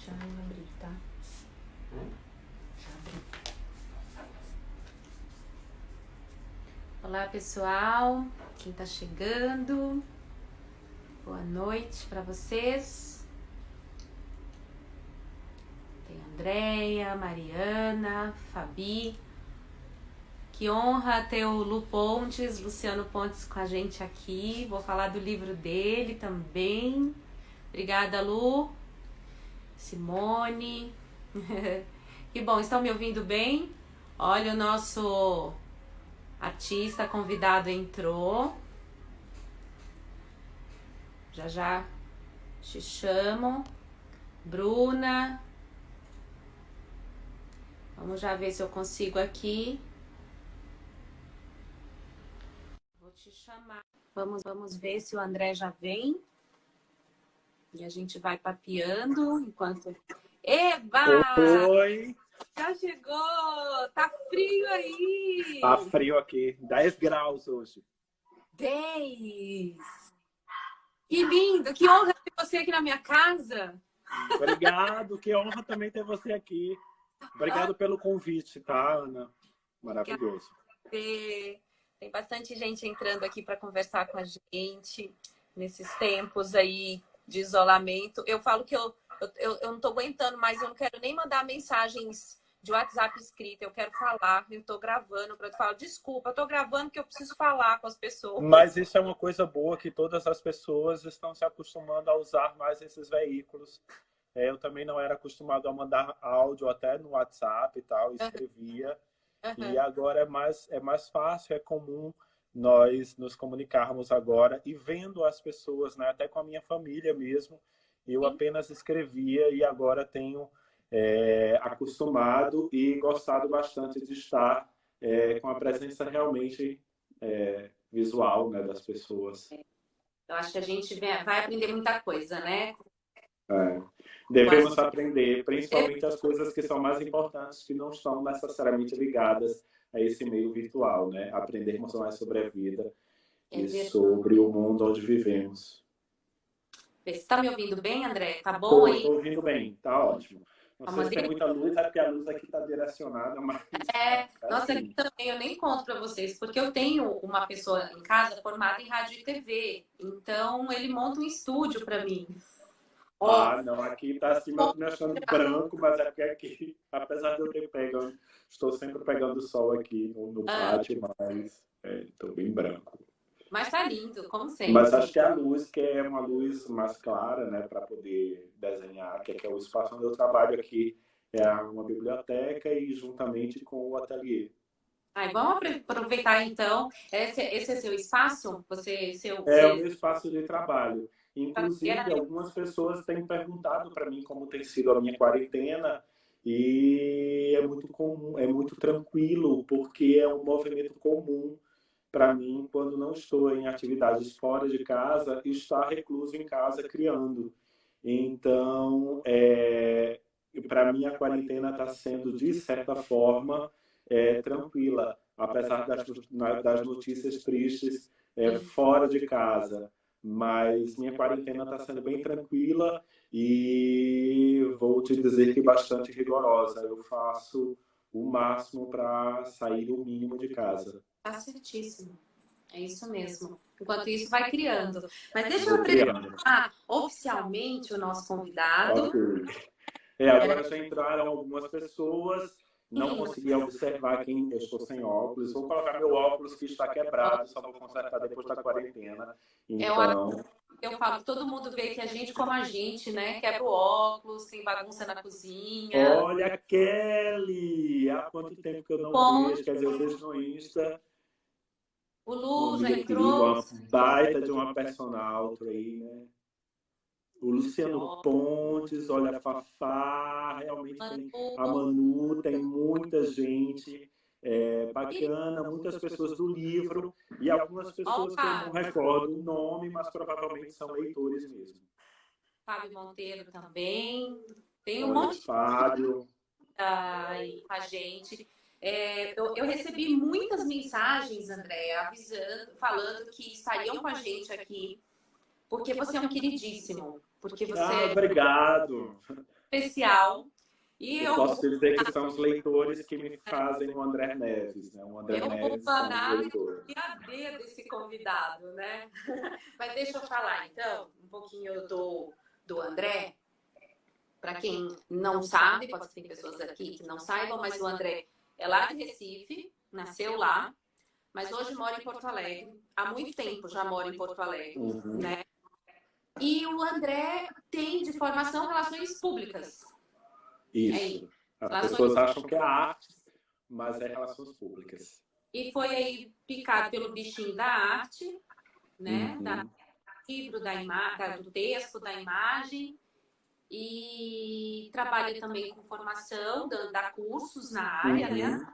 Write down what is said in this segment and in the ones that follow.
Já abri, tá? Já abri. Olá, pessoal. Quem tá chegando? Boa noite para vocês. Tem Andréia, Mariana, Fabi. Que honra ter o Lu Pontes, Luciano Pontes com a gente aqui. Vou falar do livro dele também. Obrigada, Lu. Simone. Que bom, estão me ouvindo bem? Olha, o nosso artista convidado entrou. Já já te chamo. Bruna. Vamos já ver se eu consigo aqui. Vou te chamar. Vamos ver se o André já vem. E a gente vai papeando enquanto... Eba! Oi! Já chegou! Tá frio aí! Tá frio aqui, 10 graus hoje. 10! Que lindo! Que honra ter você aqui na minha casa! Obrigado, que honra também ter você aqui. Obrigado pelo convite, tá, Ana? Maravilhoso. Tem bastante gente entrando aqui para conversar com a gente nesses tempos aí de isolamento. Eu falo que eu não tô aguentando mais, eu não quero nem mandar mensagens de WhatsApp escrita, eu quero falar, eu tô gravando para falar, desculpa, eu tô gravando porque eu preciso falar com as pessoas. Mas isso é uma coisa boa, que todas as pessoas estão se acostumando a usar mais esses veículos. Eu também não era acostumado a mandar áudio até no WhatsApp e tal, escrevia. E agora é mais fácil, é comum nós nos comunicarmos agora e vendo as pessoas, né? Até com a minha família mesmo. Eu apenas escrevia e agora tenho acostumado e gostado bastante de estar com a presença realmente visual, né, das pessoas. Eu acho que a gente vai aprender muita coisa, né? Devemos aprender, principalmente as coisas que são mais importantes, que não estão necessariamente ligadas a esse meio virtual, né? Aprendermos mais sobre a vida e sobre o mundo onde vivemos. Você está me ouvindo bem, André? Tá bom aí? Estou ouvindo bem, tá ótimo. Não sei se tem muita luz, é porque a luz aqui está direcionada, mas... Nossa, aqui também eu nem conto para vocês, porque eu tenho uma pessoa em casa formada em rádio e TV, então ele monta um estúdio para mim. Não, aqui tá assim, eu tô me achando branco, mas é porque aqui, apesar de eu ter pego, estou sempre pegando sol aqui no pátio, mas estou bem branco. Mas tá lindo, como sempre. Mas acho que a luz, que é uma luz mais clara, né, para poder desenhar, que é o espaço onde eu trabalho aqui, é uma biblioteca e juntamente com o ateliê. Vamos aproveitar então. Esse é seu espaço? É o meu espaço de trabalho. Inclusive, algumas pessoas têm perguntado para mim como tem sido a minha quarentena e é muito comum, é muito tranquilo, porque é um movimento comum para mim quando não estou em atividades fora de casa, estar recluso em casa criando. Então, para mim a quarentena está sendo, de certa forma, tranquila, apesar das notícias tristes fora de casa. Mas minha quarentena está sendo bem tranquila e vou te dizer que bastante rigorosa. Eu faço o máximo para sair o mínimo de casa. Tá certíssimo. É isso mesmo. Enquanto isso, vai criando. Mas deixa eu apresentar oficialmente o nosso convidado. Okay. Agora já entraram algumas pessoas. Não consegui observar quem eu estou sem óculos. Vou colocar meu óculos que está quebrado, só vou consertar depois da quarentena. Então... Eu falo, todo mundo vê que a gente como a gente, né? Quebra o óculos, tem bagunça na cozinha. Olha, Kelly! Há quanto tempo que eu não vejo? Quer dizer, eu vejo no Insta. O Lu já entrou. Uma baita de uma personal aí, né? O Luciano Pontes, olha, a Fafá, realmente tem a Manu, tem muita gente bacana, muitas pessoas do livro e algumas pessoas que eu não recordo o nome, mas provavelmente são leitores mesmo. Fábio Monteiro também. Tem um monte de Fábio com a gente. Eu recebi muitas mensagens, André, avisando, falando que estariam com a gente aqui, porque você é um queridíssimo. Porque você... obrigado. especial. E eu posso dizer que são os leitores que me fazem o André Neves, né? O André Neves eu vou falar desse convidado, né? Mas deixa eu falar, então, um pouquinho do André. Para quem não sabe, pode ser que tem pessoas aqui que não saibam, mas o André é lá de Recife, nasceu lá, mas hoje mora em Porto Alegre. Há muito tempo já mora em Porto Alegre, né? E o André tem de formação relações públicas. Isso. As pessoas acham que é arte, mas é relações públicas. E foi aí picado pelo bichinho da arte, né? Do livro, do texto, da imagem. E trabalha também com formação, dá cursos na área, né?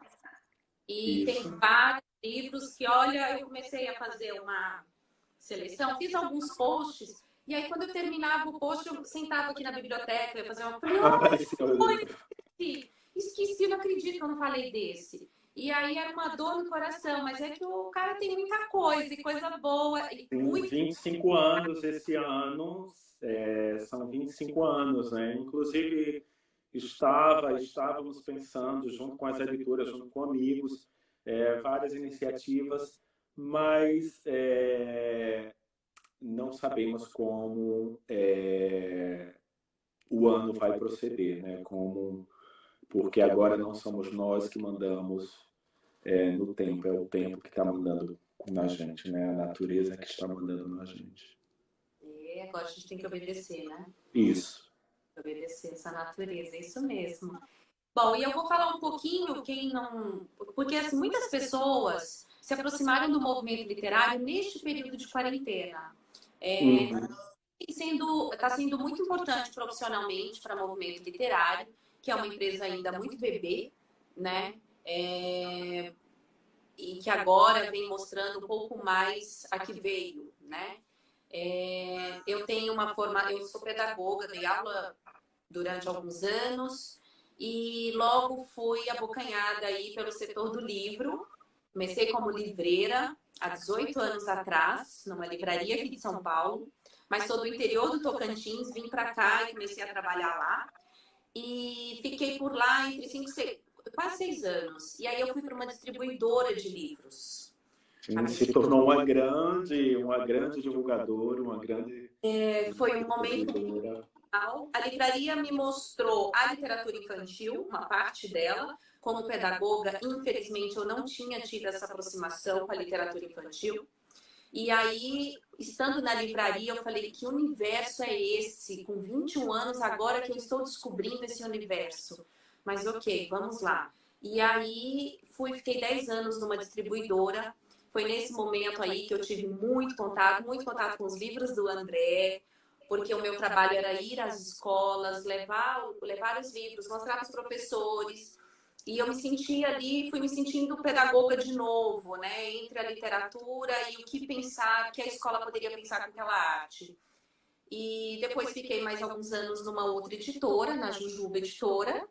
E tem vários livros que, olha, eu comecei a fazer uma seleção, fiz alguns posts, e aí quando eu terminava o post, eu sentava aqui na biblioteca, ia fazer uma... Esqueci, não acredito que eu não falei desse. E aí era uma dor no coração, mas é que o cara tem muita coisa, e coisa boa. E tem 25 anos esse ano, são 25 anos, né? Inclusive, estávamos pensando, junto com as editoras, junto com amigos, várias iniciativas, mas não sabemos como o ano vai proceder, né? Porque agora não somos nós que mandamos no tempo, é o tempo que está mandando na gente, né? A natureza que está mandando na gente. Agora a gente tem que obedecer, né? Isso. Obedecer essa natureza, é isso mesmo. Bom, e eu vou falar um pouquinho, porque assim, muitas pessoas se aproximaram do movimento literário neste período de quarentena. Está sendo muito importante profissionalmente para o movimento literário, que é uma empresa ainda muito bebê, né? E que agora vem mostrando um pouco mais a que veio, né? Eu tenho eu sou pedagoga, dei aula durante alguns anos e logo fui abocanhada aí pelo setor do livro. Comecei como livreira há 18 anos atrás, numa livraria aqui de São Paulo, mas sou do interior do Tocantins, vim para cá e comecei a trabalhar lá. E fiquei por lá entre quase 6 anos. E aí eu fui para uma distribuidora de livros. Se tornou uma grande divulgadora, uma grande... Foi um momento legal. A livraria me mostrou a literatura infantil, uma parte dela. Como pedagoga, infelizmente, eu não tinha tido essa aproximação com a literatura infantil. E aí, estando na livraria, eu falei, que universo é esse? Com 21 anos, agora que eu estou descobrindo esse universo. Mas ok, vamos lá. E aí, fiquei 10 anos numa distribuidora. Foi nesse momento aí que eu tive muito contato com os livros do André, porque o meu trabalho era ir às escolas, levar os livros, mostrar para os professores. E eu me senti ali, fui me sentindo pedagoga de novo, né? Entre a literatura e o que pensar, que a escola poderia pensar com aquela arte. E depois fiquei mais alguns anos numa outra editora, na Jujuba Editora.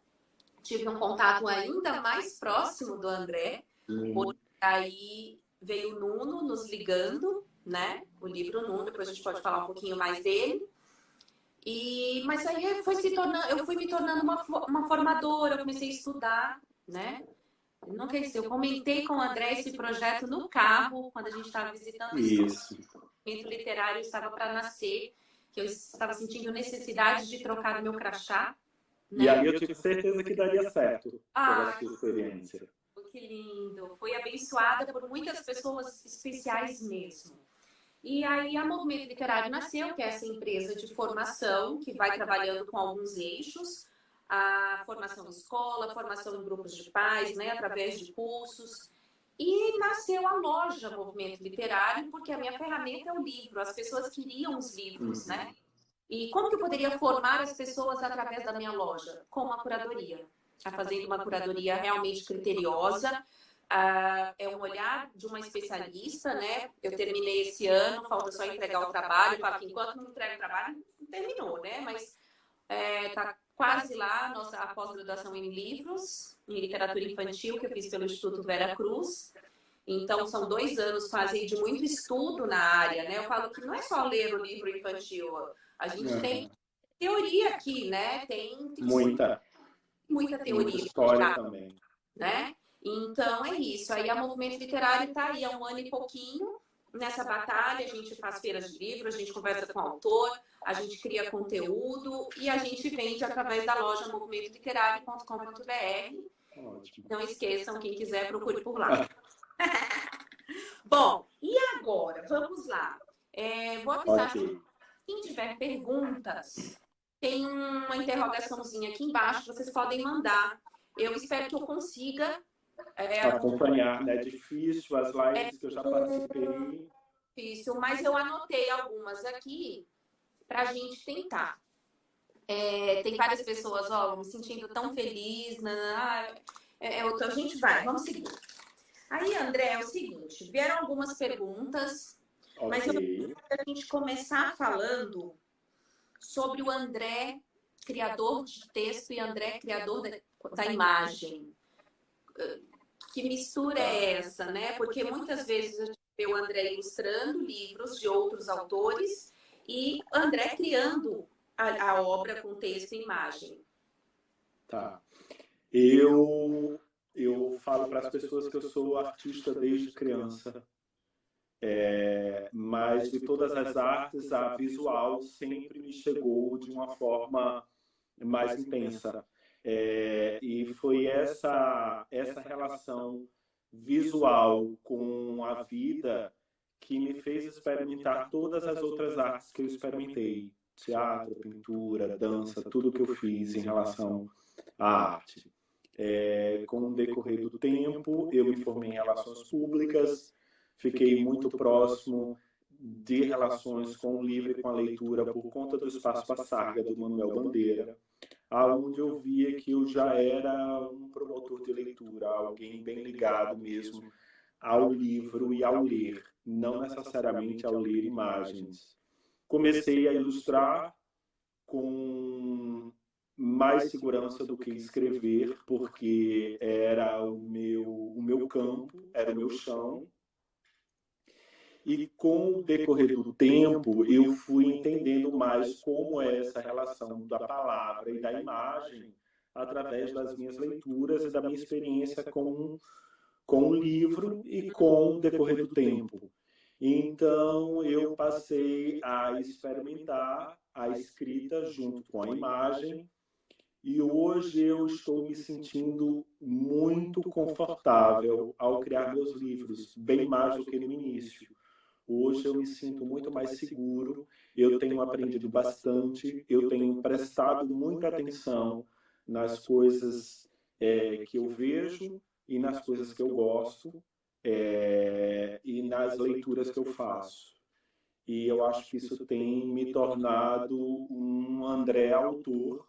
Tive um contato ainda mais próximo do André, porque aí veio o Nuno nos ligando, né? O livro Nuno, depois a gente pode falar um pouquinho mais dele. Mas aí eu fui me tornando uma formadora, eu comecei a estudar, né? Eu comentei com o André esse projeto no carro, quando a gente estava visitando o movimento literário, estava para nascer, que eu estava sentindo necessidade de trocar o meu crachá. Né? E aí eu tive certeza que daria certo pela sua experiência. Que lindo! Fui abençoada por muitas pessoas especiais mesmo. E aí a Movimento Literário nasceu, que é essa empresa de formação que vai trabalhando com alguns eixos, a formação em escola, a formação em grupos de pais, né, através de cursos. E nasceu a loja Movimento Literário, porque a minha ferramenta é o livro, as pessoas queriam os livros, né? E como que eu poderia formar as pessoas através da minha loja? Com uma curadoria. Fazendo uma curadoria realmente criteriosa, é um olhar de uma especialista, né? Eu terminei esse ano, falta só entregar o trabalho. Eu falo que enquanto não entrega o trabalho, não terminou, né? Mas tá quase lá a pós-graduação em livros, em literatura infantil, que eu fiz pelo Instituto Vera Cruz. Então, são 2 anos quase de muito estudo na área, né? Eu falo que não é só ler o livro infantil, a gente tem teoria aqui, né? Tem muita teoria. Muita história também. Né? Então é isso. Aí a Movimento Literário está aí há um ano e pouquinho nessa batalha. A gente faz feiras de livro, a gente conversa com o autor, a gente cria conteúdo e a gente vende através da loja movimentoliterário.com.br. Não esqueçam, quem quiser, procure por lá. Bom, e agora? Vamos lá. Vou avisar se quem tiver perguntas, tem uma interrogaçãozinha aqui embaixo, vocês podem mandar. Eu espero que eu consiga acompanhar, né? É difícil, as lives que eu já participei. Difícil, mas eu anotei algumas aqui para a gente tentar. Tem várias pessoas, me sentindo tão feliz. A gente vai, vamos seguir. Aí, André, é o seguinte, vieram algumas perguntas, mas eu queria a gente começar falando sobre o André, criador de texto, e André, criador da imagem. Que mistura é essa, né? Porque muitas vezes a gente vê o André ilustrando livros de outros autores e André criando a obra com texto e imagem. Tá. Eu falo para as pessoas que eu sou artista desde criança. Mas de todas as artes, a visual sempre me chegou de uma forma mais intensa. E foi essa relação visual com a vida que me fez experimentar todas as outras artes que eu experimentei. Teatro, pintura, dança, tudo que eu fiz em relação à arte. Com o decorrer do tempo, eu me formei em relações públicas, fiquei muito próximo de relações com o livro e com a leitura por conta do Espaço Passarga, do Manuel Bandeira, aonde eu via que eu já era um promotor de leitura, alguém bem ligado mesmo ao livro e ao ler, não necessariamente ao ler imagens. Comecei a ilustrar com mais segurança do que escrever, porque era o meu campo, era o meu chão. E com o decorrer do tempo, eu fui entendendo mais como é essa relação da palavra e da imagem através das minhas leituras e da minha experiência com o livro e com o decorrer do tempo. Então, eu passei a experimentar a escrita junto com a imagem e hoje eu estou me sentindo muito confortável ao criar meus livros, bem mais do que no início. Hoje eu me sinto muito mais seguro, eu tenho aprendido bastante, eu tenho prestado muita atenção nas coisas que eu vejo e nas coisas que eu gosto e nas leituras que eu faço. E eu acho que isso tem me tornado um André autor,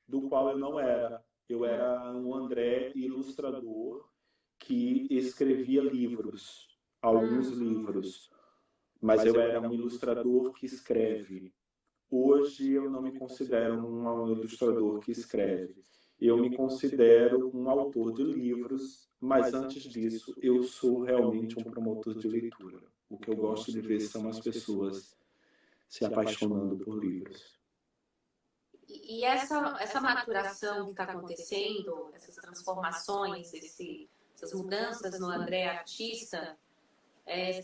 do qual eu não era. Eu era um André ilustrador que escrevia livros, alguns livros. Mas eu era um ilustrador que escreve. Hoje eu não me considero um ilustrador que escreve. Eu me considero um autor de livros, mas antes disso eu sou realmente um promotor de leitura. O que eu gosto de ver são as pessoas se apaixonando por livros. E essa maturação que está acontecendo, essas transformações, essas mudanças no André artista,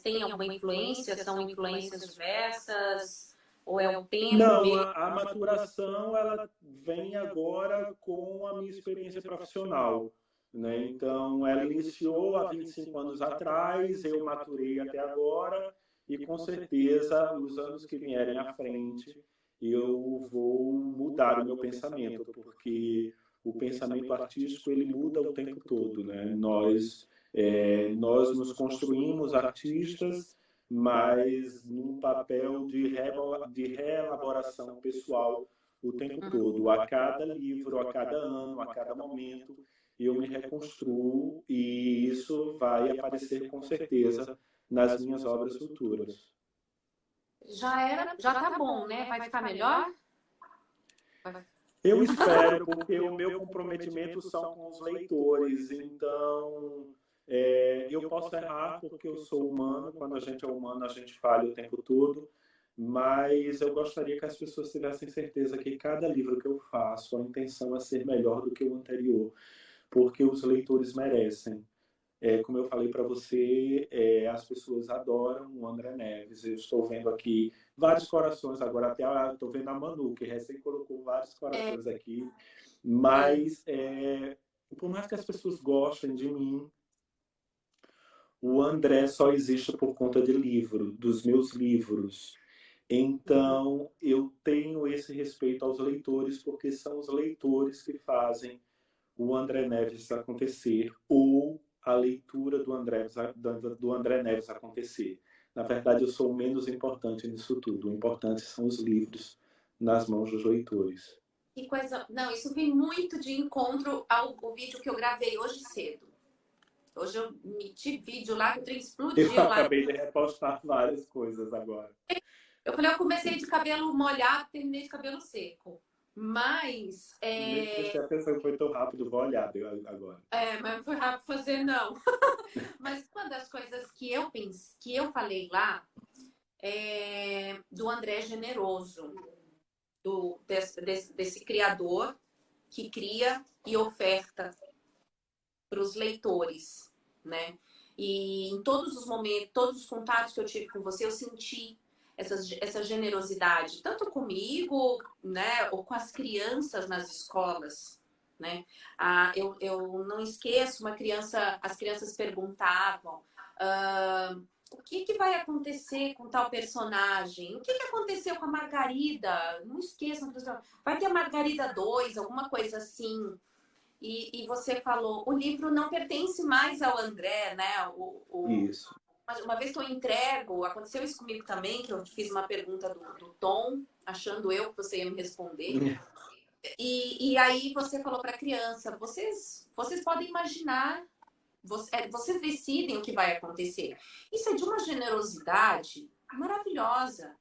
tem alguma influência? São influências diversas? Ou é o tempo? Não, a maturação ela vem agora com a minha experiência profissional, né? Então, ela iniciou há 25 anos atrás, eu maturei até agora e, com certeza, nos anos que vierem à frente, eu vou mudar o meu pensamento, porque o pensamento artístico ele muda o tempo todo, né? Nós nos construímos artistas, mas num papel de reelaboração pessoal o tempo todo. A cada livro, a cada ano, a cada momento, eu me reconstruo e isso vai aparecer com certeza nas minhas obras futuras. Já tá bom, né? Vai ficar melhor? Eu espero, porque o meu comprometimento são com os leitores, então eu posso errar porque eu sou humano, quando a gente é humano a gente falha o tempo todo, Mas eu gostaria que as pessoas tivessem certeza que cada livro que eu faço, a intenção é ser melhor do que o anterior, porque os leitores merecem. Como eu falei para você, as pessoas adoram o André Neves. Eu estou vendo aqui vários corações, agora até estou vendo a Manu, que recém colocou vários corações aqui. Mas, por mais que as pessoas gostem de mim, o André só existe por conta de livro, dos meus livros. Então, eu tenho esse respeito aos leitores, porque são os leitores que fazem o André Neves acontecer, ou a leitura do André Neves acontecer. Na verdade, eu sou o menos importante nisso tudo. O importante são os livros nas mãos dos leitores. Que coisa... Não, isso vem muito de encontro ao vídeo que eu gravei hoje cedo. Hoje eu meti vídeo lá que o trem explodiu eu lá. Acabei de repostar várias coisas agora. Eu falei, eu comecei de cabelo molhado, terminei de cabelo seco. Mas... Deixa a pessoa que foi tão rápido, vou olhar agora. Mas não foi rápido fazer, não. Mas uma das coisas que eu falei lá é do André Generoso, desse criador que cria e oferta para os leitores, né? E em todos os momentos, todos os contatos que eu tive com você, eu senti essa generosidade, tanto comigo, né, ou com as crianças nas escolas, né? Eu não esqueço, as crianças perguntavam o que vai acontecer com tal personagem? O que aconteceu com a Margarida? Não esqueçam, vai ter a Margarida 2, alguma coisa assim. E você falou, o livro não pertence mais ao André, né? Isso. Uma vez que eu entrego, aconteceu isso comigo também, que eu te fiz uma pergunta do Tom, achando eu que você ia me responder. E aí você falou para a criança, vocês podem imaginar, vocês decidem o que vai acontecer. Isso é de uma generosidade maravilhosa.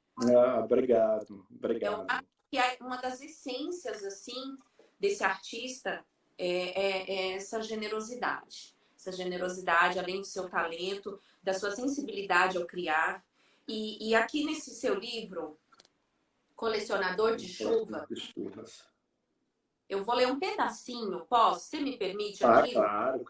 Obrigado. Eu acho que é uma das essências, assim, desse artista é essa generosidade. Essa generosidade, além do seu talento, da sua sensibilidade ao criar. E aqui nesse seu livro, Colecionador de Chuva, eu vou ler um pedacinho, posso? Você me permite aqui? Claro.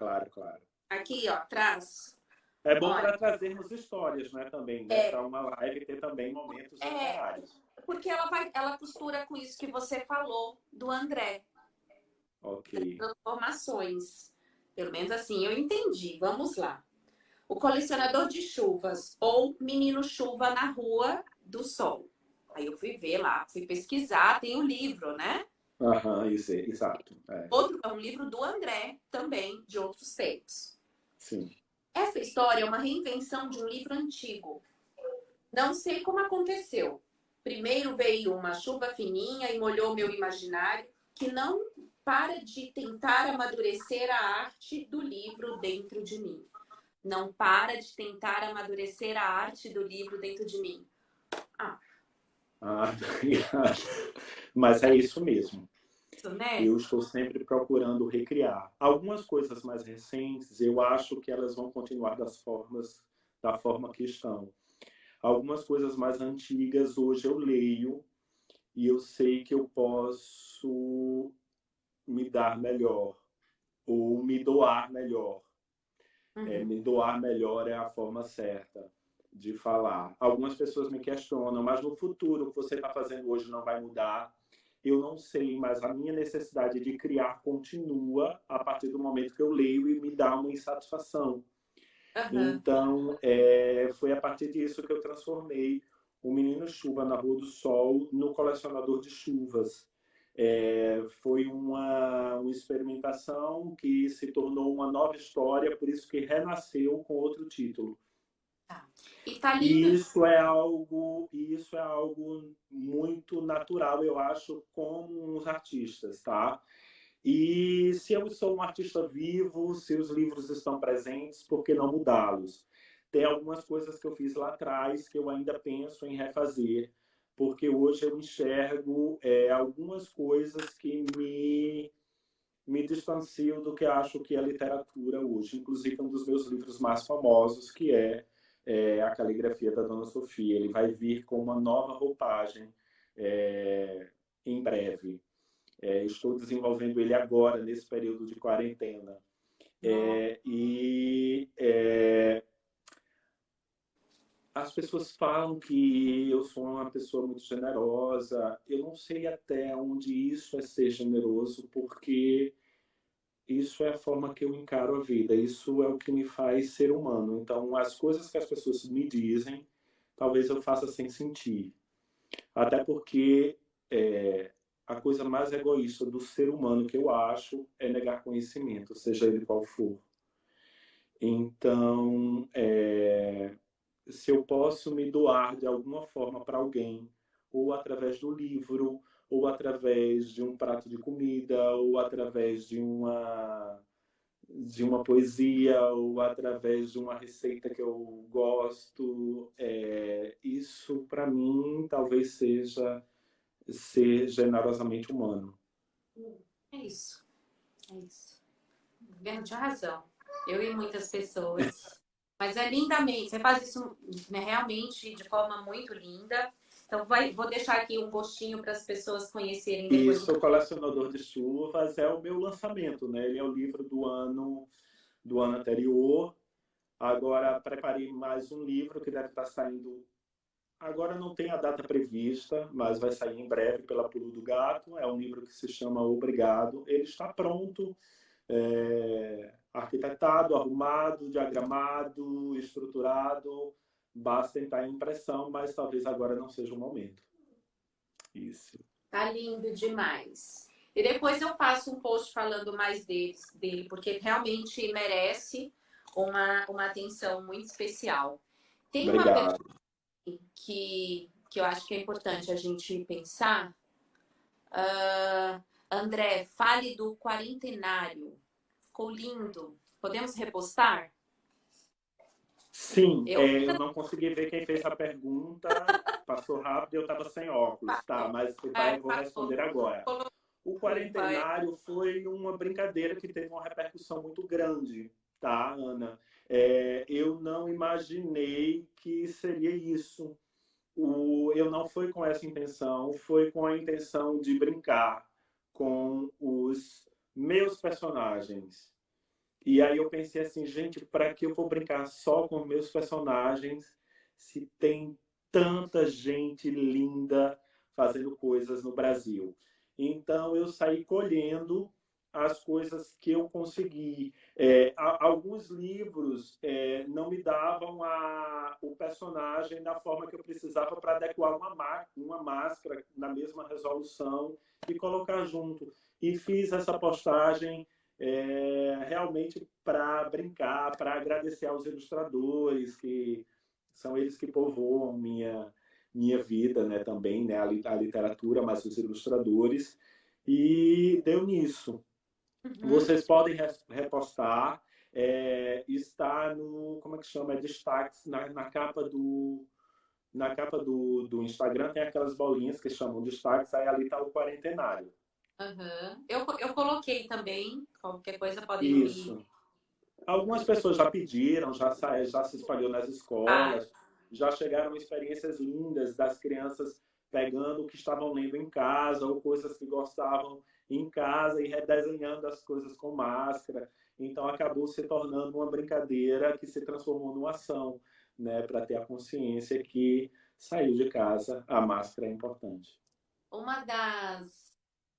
Aqui, ó, atrás. É bom para trazermos histórias, né, também. Né? Para uma live ter também momentos literários. Porque ela costura com isso que você falou do André. Ok. Transformações. Pelo menos assim eu entendi. Vamos lá. O Colecionador de Chuvas, ou Menino Chuva na Rua do Sol. Aí eu fui ver lá, fui pesquisar, tem um livro, né? Exato. Outro é um livro do André, também, de outros tempos. Sim. Essa história é uma reinvenção de um livro antigo. Não sei como aconteceu. Primeiro veio uma chuva fininha e molhou meu imaginário, que não para de tentar amadurecer a arte do livro dentro de mim. Não para de tentar amadurecer a arte do livro dentro de mim. Mas é isso mesmo. Isso, né? Eu estou sempre procurando recriar. Algumas coisas mais recentes, eu acho que elas vão continuar da forma que estão. Algumas coisas mais antigas, hoje eu leio e eu sei que eu posso me dar melhor ou me doar melhor. Me doar melhor é a forma certa de falar. Algumas pessoas me questionam, mas no futuro o que você está fazendo hoje não vai mudar? Eu não sei, mas a minha necessidade de criar continua a partir do momento que eu leio e me dá uma insatisfação. Então, foi a partir disso que eu transformei o Menino Chuva na Rua do Sol no Colecionador de Chuvas. Foi uma experimentação que se tornou uma nova história, por isso que renasceu com outro título. E tá lindo. Isso é algo muito natural, eu acho, com os artistas, tá? E se eu sou um artista vivo, se os livros estão presentes, por que não mudá-los? Tem algumas coisas que eu fiz lá atrás que eu ainda penso em refazer, porque hoje eu enxergo algumas coisas que me distanciam do que acho que é literatura hoje. Inclusive, um dos meus livros mais famosos, que é a caligrafia da Dona Sofia. Ele vai vir com uma nova roupagem em breve. Estou desenvolvendo ele agora, nesse período de quarentena. As pessoas falam que eu sou uma pessoa muito generosa. Eu não sei até onde isso é ser generoso, porque isso é a forma que eu encaro a vida. Isso é o que me faz ser humano. Então, as coisas que as pessoas me dizem, talvez eu faça sem sentir. Até porque a coisa mais egoísta do ser humano que eu acho é negar conhecimento, seja ele qual for. Então, se eu posso me doar de alguma forma para alguém, ou através do livro, ou através de um prato de comida, ou através de uma poesia, ou através de uma receita que eu gosto, isso para mim talvez seja ser generosamente humano. É isso. É isso. Bem, tinha razão. Eu e muitas pessoas. Mas é lindamente. Você faz isso, né, realmente de forma muito linda. Então, vou deixar aqui um gostinho para as pessoas conhecerem depois. Isso, o Colecionador de Chuvas é o meu lançamento, né? Ele é o livro do ano anterior. Agora, preparei mais um livro que deve estar saindo. Agora não tem a data prevista, mas vai sair em breve pela Pulo do Gato. É um livro que se chama Obrigado. Ele está pronto, arquitetado, arrumado, diagramado, estruturado. Basta entrar em impressão, mas talvez agora não seja o momento. Isso. Tá lindo demais. E depois eu faço um post falando mais dele, porque realmente merece uma atenção muito especial. Tem Obrigado. uma que eu acho que é importante a gente pensar. André, fale do quarentenário. Ficou lindo. Podemos repostar? Sim, eu não consegui ver quem fez a pergunta. Passou rápido e eu estava sem óculos. Tá, mas vou responder agora. O quarentenário foi uma brincadeira que teve uma repercussão muito grande, tá, Ana? Eu não imaginei que seria isso. Eu não fui com essa intenção, foi com a intenção de brincar com os meus personagens. E aí eu pensei assim, gente, para que eu vou brincar só com meus personagens se tem tanta gente linda fazendo coisas no Brasil? Então eu saí colhendo as coisas que eu consegui. Alguns livros não me davam o personagem da forma que eu precisava para adequar uma máscara na mesma resolução e colocar junto. E fiz essa postagem realmente para brincar, para agradecer aos ilustradores, que são eles que povoam minha vida, né, também, né, a literatura, mas os ilustradores, e deu nisso. Vocês podem repostar, está no, como é que chama, destaques na capa do Instagram, tem aquelas bolinhas que chamam destaques, aí ali está o quarentenário. Uhum. Eu coloquei também, qualquer coisa pode Isso. Algumas pessoas já pediram, já se espalhou nas escolas, já chegaram experiências lindas das crianças pegando o que estavam lendo em casa ou coisas que gostavam em casa e redesenhando as coisas com máscara. Então acabou se tornando uma brincadeira que se transformou numa ação, né, para ter a consciência que saiu de casa, a máscara é importante. Uma das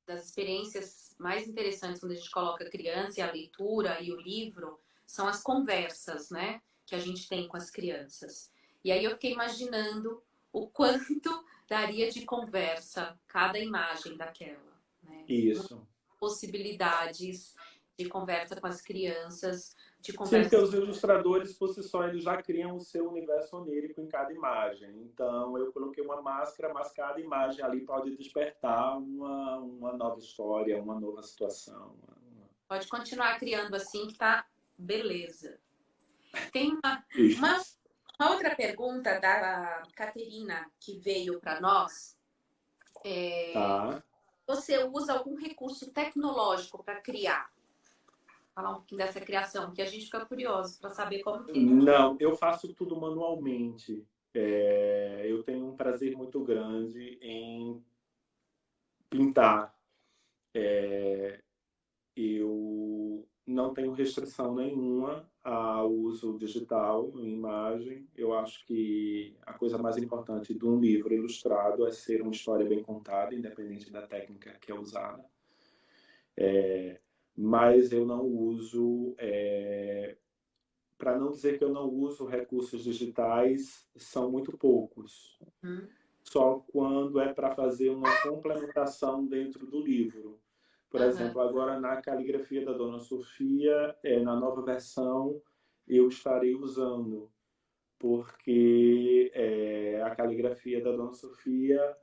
experiências mais interessantes quando a gente coloca a criança e a leitura e o livro são as conversas, né, que a gente tem com as crianças. E aí eu fiquei imaginando o quanto daria de conversa cada imagem daquela, né? Isso. Possibilidades de conversa com as crianças, de Sim, conversa... porque os ilustradores, por si só, eles já criam o seu universo onírico em cada imagem. Então, eu coloquei uma máscara, mas cada imagem ali pode despertar uma nova história, uma nova situação. Pode continuar criando assim, que tá beleza. Tem uma outra pergunta da Caterina que veio para nós. Tá. Você usa algum recurso tecnológico para criar? Falar um pouquinho dessa criação, que a gente fica curioso para saber como que... Não, eu faço tudo manualmente. Eu tenho um prazer muito grande em pintar. Eu não tenho restrição nenhuma ao uso digital em imagem. Eu acho que a coisa mais importante de um livro ilustrado é ser uma história bem contada, independente da técnica que é usada. Mas eu não uso, para não dizer que eu não uso recursos digitais, são muito poucos. Só quando é para fazer uma complementação dentro do livro. Por exemplo, agora na caligrafia da Dona Sofia, na nova versão, eu estarei usando, porque a caligrafia da Dona Sofia,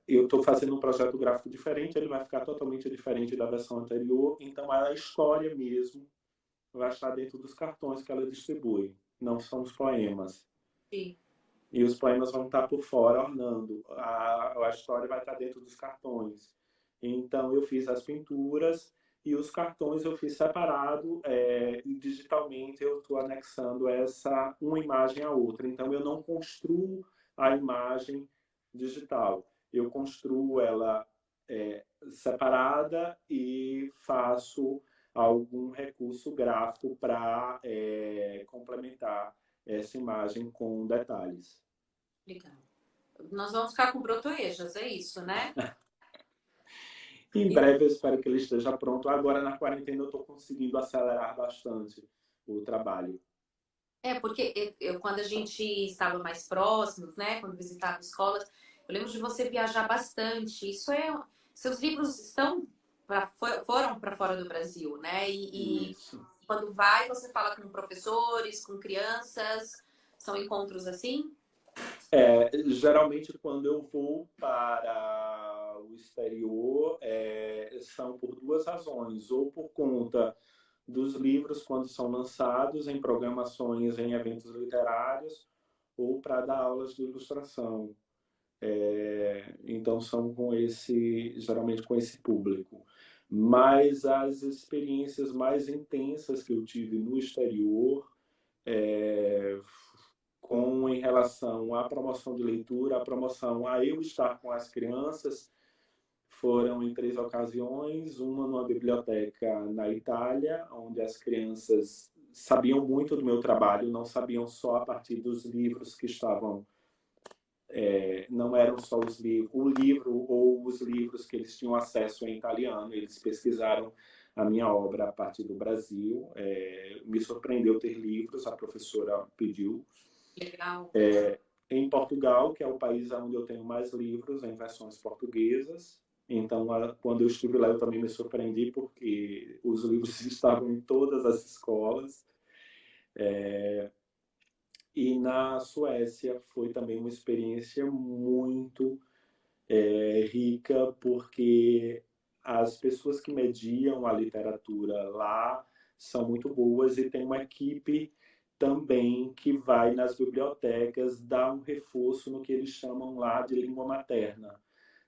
eu estou fazendo um projeto gráfico diferente, ele vai ficar totalmente diferente da versão anterior, então a história mesmo vai estar dentro dos cartões que ela distribui, não são os poemas. Sim. E os poemas vão estar por fora, ornando. A história vai estar dentro dos cartões. Então, eu fiz as pinturas e os cartões eu fiz separado e digitalmente eu estou anexando uma imagem à outra. Então, eu não construo a imagem digital. Eu construo ela separada e faço algum recurso gráfico para complementar essa imagem com detalhes. Legal. Nós vamos ficar com brotoejas, é isso, né? Em breve eu espero que ele esteja pronto. Agora na quarentena eu estou conseguindo acelerar bastante o trabalho. Porque quando a gente estava mais próximos, né? Quando visitava escolas, eu lembro de você viajar bastante. Seus livros foram para fora do Brasil, né? E quando vai, você fala com professores, com crianças, são encontros assim? Geralmente quando eu vou para o exterior são por duas razões, ou por conta dos livros quando são lançados em programações, em eventos literários, ou para dar aulas de ilustração. Então são geralmente com esse público. Mas as experiências mais intensas que eu tive no exterior, em relação à promoção de leitura, a promoção a eu estar com as crianças, foram em 3 ocasiões. Uma numa biblioteca na Itália, onde as crianças sabiam muito do meu trabalho, não sabiam só a partir dos livros que estavam não eram só o livro ou os livros que eles tinham acesso em italiano, eles pesquisaram a minha obra a partir do Brasil. Me surpreendeu ter livros, a professora pediu. Legal. Em Portugal, que é o país onde eu tenho mais livros em versões portuguesas. Então, quando eu estive lá, eu também me surpreendi, porque os livros estavam em todas as escolas. E na Suécia foi também uma experiência muito rica, porque as pessoas que mediam a literatura lá são muito boas e tem uma equipe também que vai nas bibliotecas dar um reforço no que eles chamam lá de língua materna.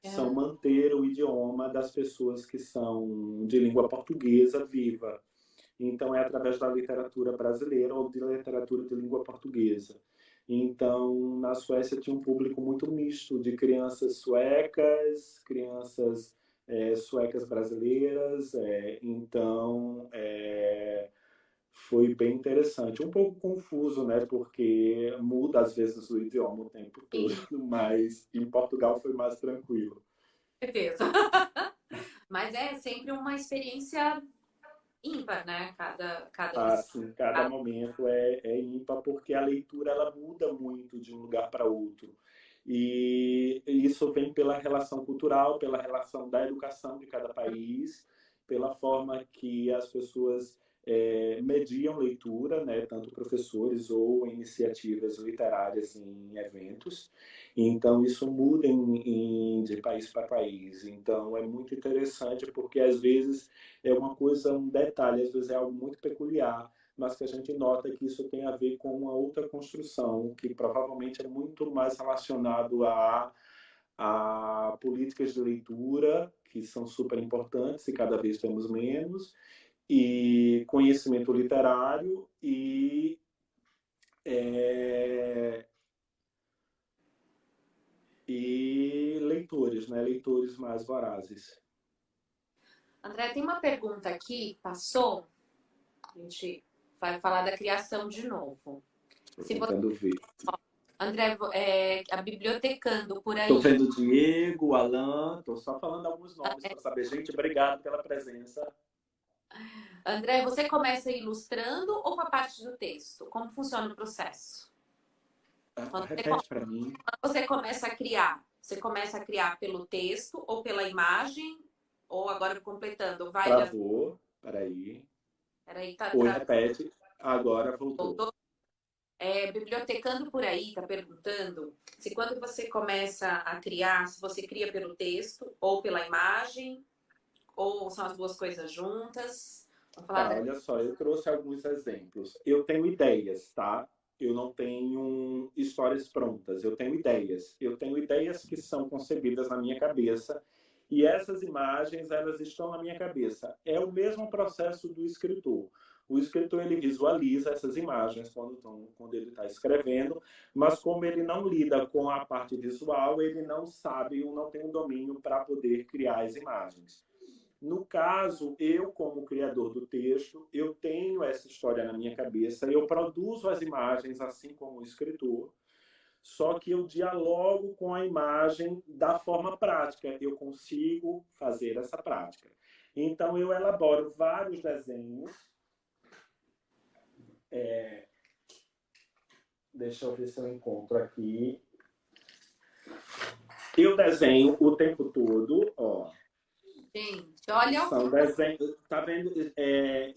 São manter o idioma das pessoas que são de língua portuguesa viva. Então, é através da literatura brasileira ou de literatura de língua portuguesa. Então, na Suécia tinha um público muito misto de crianças suecas, crianças suecas brasileiras. Então, foi bem interessante. Um pouco confuso, né? Porque muda às vezes o idioma o tempo todo, mas em Portugal foi mais tranquilo. Certeza. Mas é sempre uma experiência ímpar, né? Cada momento é ímpar, porque a leitura ela muda muito de um lugar para outro. E isso vem pela relação cultural, pela relação da educação de cada país, pela forma que as pessoas mediam leitura, né, tanto professores ou iniciativas literárias em eventos. Então, isso muda de país para país. Então, é muito interessante, porque às vezes é uma coisa, um detalhe, às vezes é algo muito peculiar, mas que a gente nota que isso tem a ver com uma outra construção, que provavelmente é muito mais relacionado a políticas de leitura, que são super importantes e cada vez temos menos, e conhecimento literário e leitores, né? Leitores mais vorazes. André, tem uma pergunta aqui, passou. A gente vai falar da criação de novo. Estou tentando ver. André, a bibliotecando por aí. Estou vendo Diego, Alan, estou só falando alguns nomes para saber. Gente, obrigado pela presença. André, você começa ilustrando ou com a parte do texto? Como funciona o processo? Repete para mim. Quando você começa a criar, você começa a criar pelo texto ou pela imagem? Ou agora completando, vai... Travou, peraí. Oi, repete. Agora voltou. Bibliotecando por aí, tá perguntando se quando você começa a criar, se você cria pelo texto ou pela imagem, ou são as duas coisas juntas. Vamos falar Olha só, eu trouxe alguns exemplos. Eu tenho ideias, tá? Eu não tenho histórias prontas, eu tenho ideias. Eu tenho ideias que são concebidas na minha cabeça e essas imagens, elas estão na minha cabeça. É o mesmo processo do escritor. O escritor, ele visualiza essas imagens quando ele está escrevendo, mas como ele não lida com a parte visual, ele não sabe ou não tem um domínio para poder criar as imagens. No caso, eu, como criador do texto, eu tenho essa história na minha cabeça, eu produzo as imagens assim como o escritor, só que eu dialogo com a imagem da forma prática, eu consigo fazer essa prática. Então, eu elaboro vários desenhos. Deixa eu ver se eu encontro aqui. Eu desenho o tempo todo, ó. Gente, olha são desenhos, tá vendo?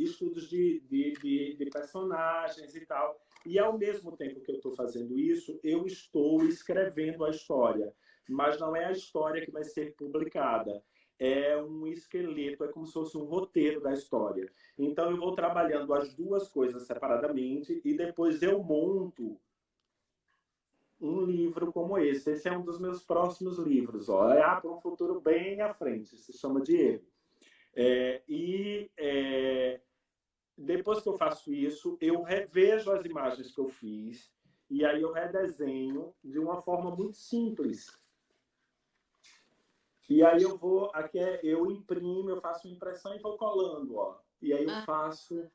Estudos de personagens e tal. E ao mesmo tempo que eu estou fazendo isso, eu estou escrevendo a história. Mas não é a história que vai ser publicada. É um esqueleto, é como se fosse um roteiro da história. Então eu vou trabalhando as duas coisas separadamente e depois eu monto um livro como esse. Esse é um dos meus próximos livros. Ó. Para um futuro bem à frente. Se chama Diego. Depois que eu faço isso, eu revejo as imagens que eu fiz e aí eu redesenho de uma forma muito simples. E aí eu vou, aqui eu imprimo, eu faço impressão e vou colando, ó. E aí eu faço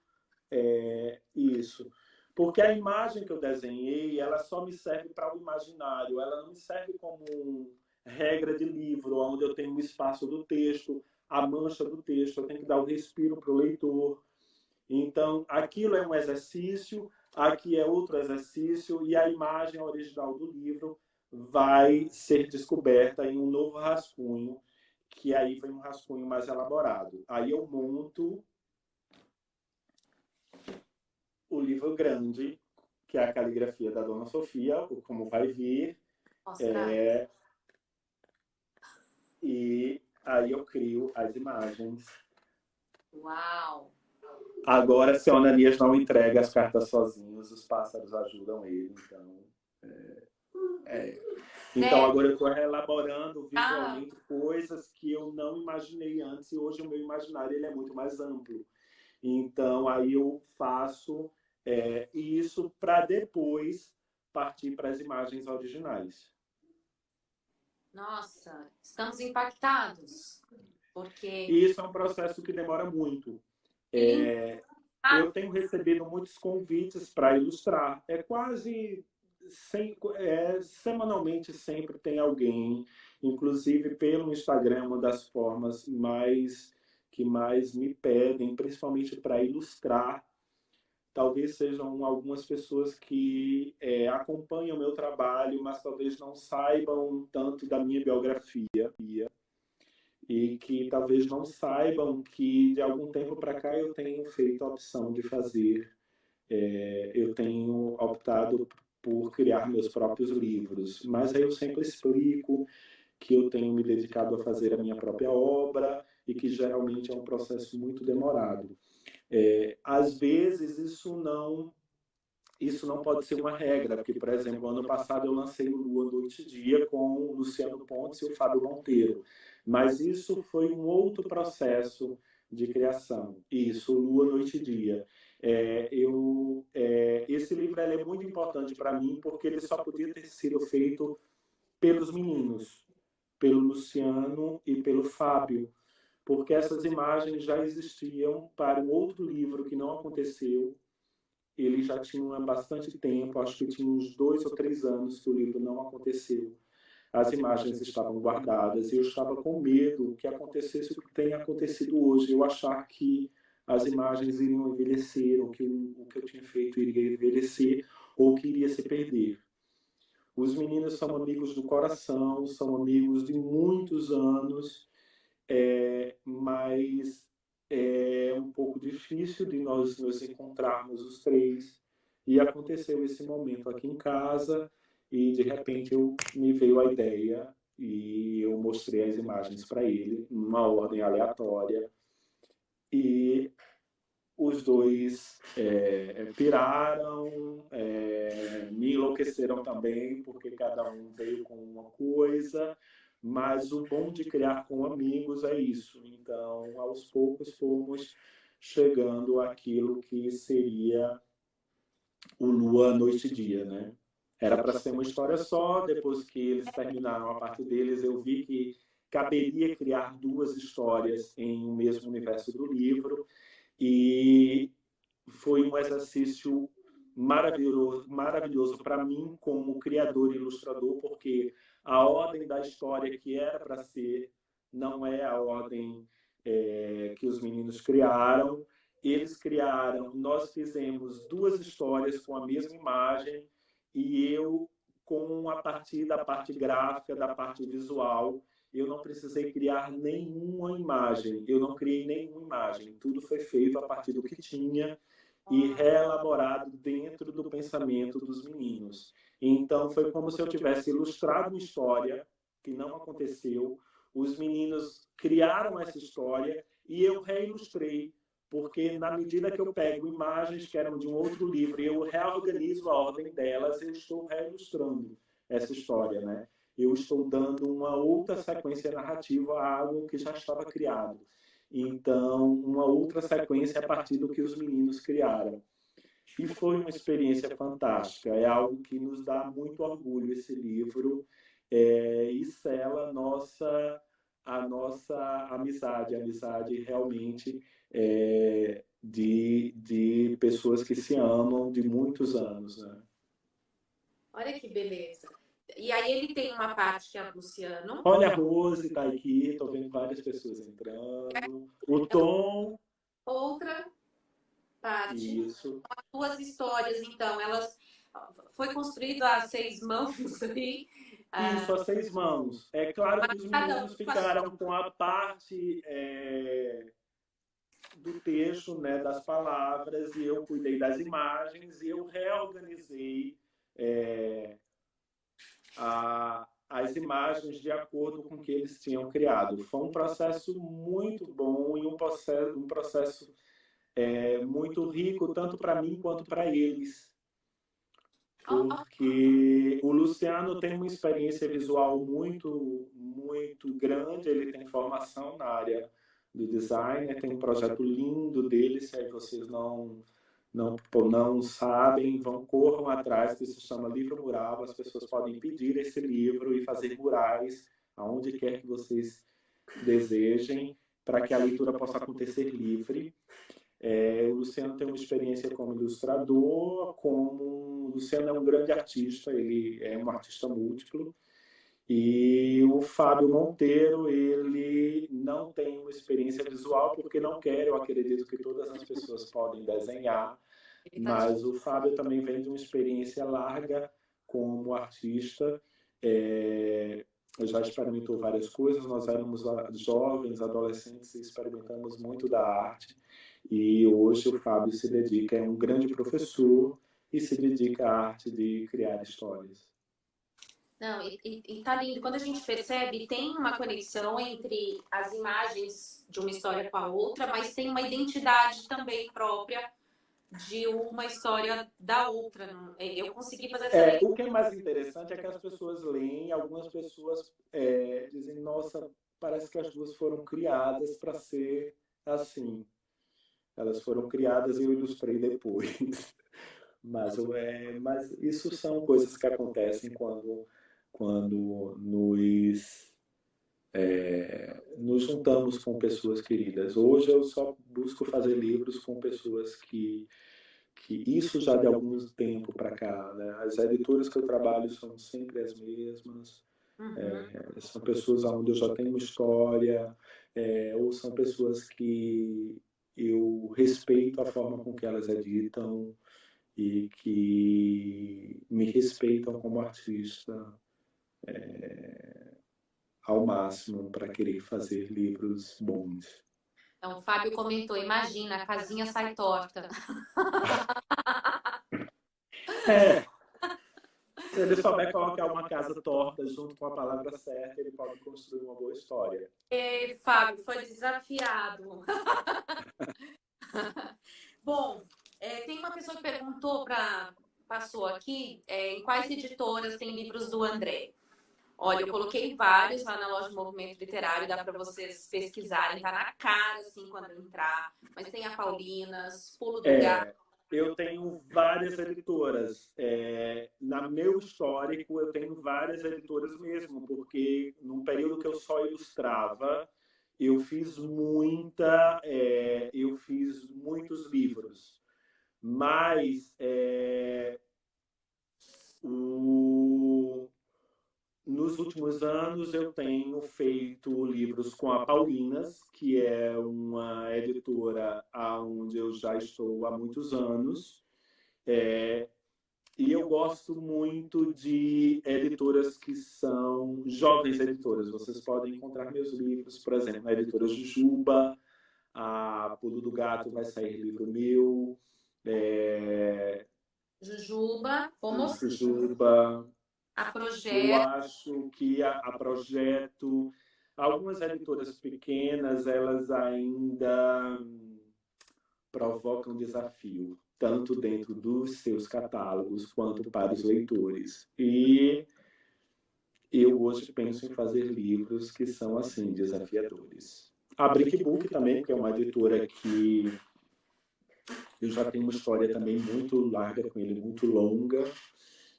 isso. Porque a imagem que eu desenhei, ela só me serve para o imaginário, ela não me serve como regra de livro, onde eu tenho o espaço do texto, a mancha do texto, eu tenho que dar o respiro para o leitor. Então, aquilo é um exercício, aqui é outro exercício, e a imagem original do livro vai ser descoberta em um novo rascunho, que aí foi um rascunho mais elaborado. Aí eu monto o livro grande, que é a caligrafia da Dona Sofia, como vai vir. E aí eu crio as imagens. Uau! Agora, se o Ananias não entrega as cartas sozinhos, os pássaros ajudam ele. Então agora eu estou elaborando visualmente coisas que eu não imaginei antes. E hoje o meu imaginário ele é muito mais amplo. Então aí eu faço isso para depois partir para as imagens originais. Nossa, estamos impactados. Porque... Isso é um processo que demora muito. Eu tenho recebido muitos convites para ilustrar. Semanalmente sempre tem alguém, inclusive pelo Instagram, uma das formas que mais me pedem, principalmente para ilustrar. Talvez sejam algumas pessoas que acompanham o meu trabalho, mas talvez não saibam tanto da minha biografia. E que talvez não saibam que de algum tempo para cá eu tenho feito a opção de fazer, eu tenho optado por criar meus próprios livros, mas aí eu sempre explico que eu tenho me dedicado a fazer a minha própria obra e que geralmente é um processo muito demorado. Às vezes isso não pode ser uma regra, porque, por exemplo, ano passado eu lancei o Lua, Noite e Dia com o Luciano Pontes e o Fábio Monteiro. Mas isso foi um outro processo de criação. Isso, Lua, Noite e Dia. Esse livro é muito importante para mim porque ele só podia ter sido feito pelos meninos, pelo Luciano e pelo Fábio, porque essas imagens já existiam para um outro livro que não aconteceu. Ele já tinha bastante tempo, acho que tinha uns 2 ou 3 anos que o livro não aconteceu. As imagens estavam guardadas e eu estava com medo que acontecesse o que tem acontecido hoje. Eu achar que as imagens iriam envelhecer, ou que o que eu tinha feito iria envelhecer, ou que iria se perder. Os meninos são amigos do coração, são amigos de muitos anos, mas é um pouco difícil de nós nos encontrarmos os três. E aconteceu esse momento aqui em casa e, de repente, me veio a ideia e eu mostrei as imagens para ele, numa ordem aleatória. E os dois piraram, me enlouqueceram também, porque cada um veio com uma coisa, mas o bom de criar com amigos é isso. Então, aos poucos, fomos chegando àquilo que seria o Lua, Noite e Dia, né? Era para ser uma história só, depois que eles terminaram a parte deles, eu vi que caberia criar 2 histórias em um mesmo universo do livro, e foi um exercício maravilhoso para mim como criador e ilustrador, porque a ordem da história que era para ser não é a ordem que os meninos criaram. Eles criaram, nós fizemos 2 histórias com a mesma imagem e eu, com a partir da parte gráfica, da parte visual, eu não precisei criar nenhuma imagem, eu não criei nenhuma imagem, tudo foi feito a partir do que tinha e reelaborado dentro do pensamento dos meninos. Então foi como se eu tivesse ilustrado uma história que não aconteceu, os meninos criaram essa história e eu reilustrei, porque na medida que eu pego imagens que eram de um outro livro e eu reorganizo a ordem delas, eu estou reilustrando essa história, né? Eu estou dando uma outra sequência narrativa a algo que já estava criado. Então, uma outra sequência a partir do que os meninos criaram. E foi uma experiência fantástica. É algo que nos dá muito orgulho, esse livro, e sela a nossa amizade realmente de pessoas que se amam de muitos anos, né? Olha que beleza. E aí ele tem uma parte que é o Luciano. Olha, a Rose está aqui, estou vendo várias pessoas entrando. O Tom. Outra parte. Isso. As 2 histórias, então, elas foi construído a 6 mãos ali. Isso, a 6 mãos. É claro que os meninos ficaram com a parte do texto, né, das palavras, e eu cuidei das imagens e eu reorganizei as imagens de acordo com o que eles tinham criado. Foi um processo muito bom e um processo muito rico, tanto para mim quanto para eles. Porque o Luciano tem uma experiência visual muito, muito grande, ele tem formação na área do design, tem um projeto lindo dele, se aí vocês não sabem, corram atrás, que se chama Livro Mural. As pessoas podem pedir esse livro e fazer murais aonde quer que vocês desejem, para que a leitura possa acontecer livre. O Luciano tem uma experiência como ilustrador, o Luciano é um grande artista, ele é um artista múltiplo, e o Fábio Monteiro, ele não tem uma experiência visual, porque não quer, eu acredito que todas as pessoas podem desenhar, mas o Fábio também vem de uma experiência larga como artista, já experimentou várias coisas, nós éramos jovens, adolescentes, e experimentamos muito da arte, e hoje o Fábio se dedica, é um grande professor e se dedica à arte de criar histórias. Não, e tá lindo. Quando a gente percebe, tem uma conexão entre as imagens de uma história com a outra, mas tem uma identidade também própria de uma história da outra. Eu consegui fazer essa... O que é mais interessante é que as pessoas leem, algumas pessoas dizem, nossa, parece que as 2 foram criadas para ser assim, elas foram criadas e eu ilustrei depois. Mas isso são coisas que acontecem quando nos juntamos com pessoas queridas. Hoje eu só busco fazer livros com pessoas que isso já de algum tempo para cá, né? As editoras que eu trabalho são sempre as mesmas. São pessoas onde eu já tenho uma história, ou são pessoas que eu respeito a forma com que elas editam e que me respeitam como artista ao máximo para querer fazer livros bons. Então, o Fábio comentou, imagina, a casinha sai torta. Se ele souber colocar uma casa torta junto com a palavra certa, ele pode construir uma boa história. Ei, Fábio, foi desafiado. Bom, tem uma pessoa que passou aqui, em quais editoras tem livros do André? Olha, eu coloquei vários lá na loja do Movimento Literário, dá para vocês pesquisarem, tá na cara, assim, quando entrar. Mas tem a Paulinas, Pulo do Gato. Eu tenho várias editoras. Na meu histórico, eu tenho várias editoras mesmo, porque num período que eu só ilustrava, eu fiz muitos livros. Mas nos últimos anos eu tenho feito livros com a Paulinas, que é uma editora onde eu já estou há muitos anos. E eu gosto muito de editoras que são jovens editoras. Vocês podem encontrar meus livros, por exemplo, na editora Jujuba, a Pulo do Gato vai sair livro meu. Jujuba, a Projeto. Eu acho que a Projeto, algumas editoras pequenas, elas ainda provocam desafio, tanto dentro dos seus catálogos quanto para os leitores. E eu hoje penso em fazer livros que são, assim, desafiadores. A Brickbook também, que é uma editora que eu já tenho uma história também muito larga com ele, muito longa.